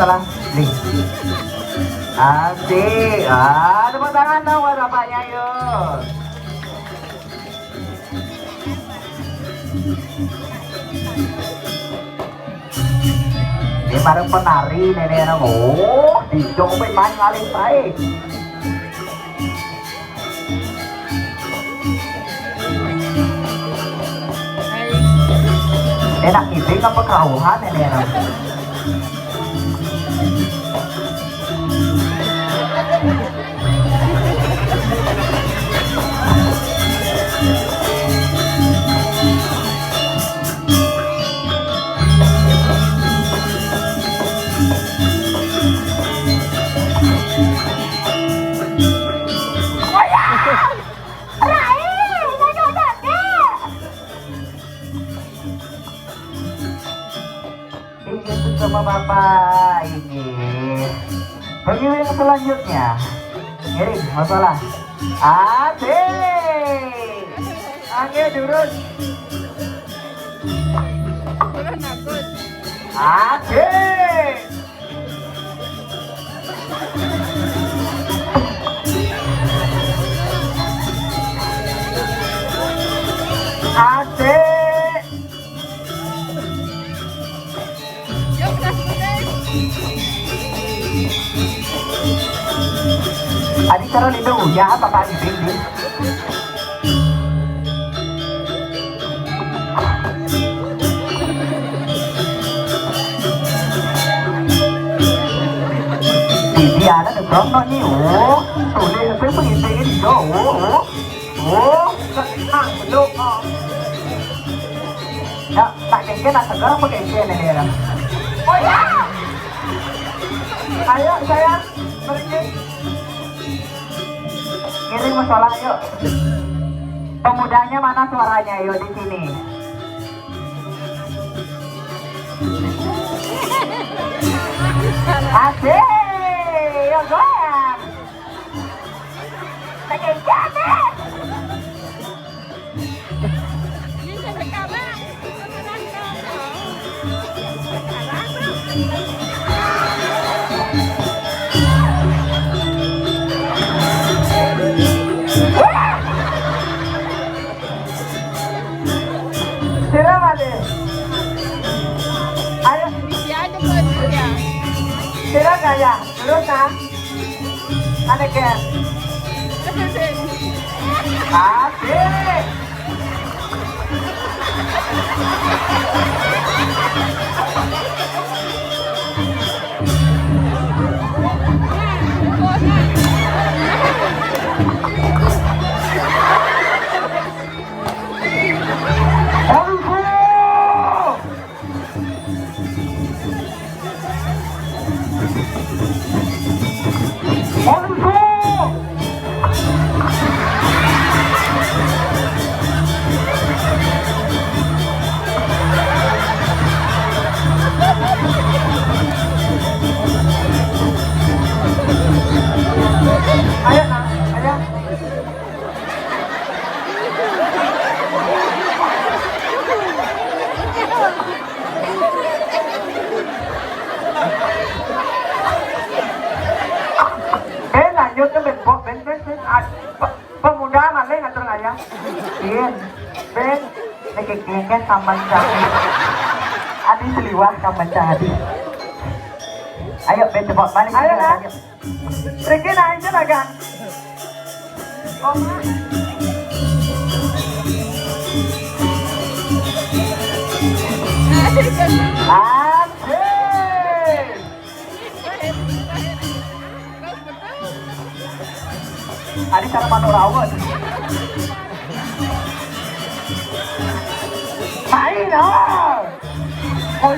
salah nih. Asik. Tepuk tangan dong buat bapaknya yuk. Ini bareng penari nenek. Oh, dicoba main ngaling baik. Enak ini apa kerauhan nenek. Sama bapak ini bagaimana yang selanjutnya ngiring masalah asik angin turun asik asik Adik cara lindo ya apa Pak Ding? Di ada được không nó nhiều tụi này phải phải nhìn thấy cái gì đó ăn một lúc ya tak kengke tak segar apa kengke nih ya oh ya ayo sayang pergi ngiring masalah yuk pemudanya mana suaranya yuk di sini asik yuk goyang pengen jatuh Sila kaya, terus na, ano kaya? Asik! Ayo nak, ayo. Lanjut ke pemuda mana ngatur ayah? Iya, Ben, nekek sama cahadi. Adi seliwah sama cahadi. Ayo Ben cepat balik. Ayo nak. Pergi naik je kan? Oh. Asik. Adi cara manurawan. Hai nak. Oh,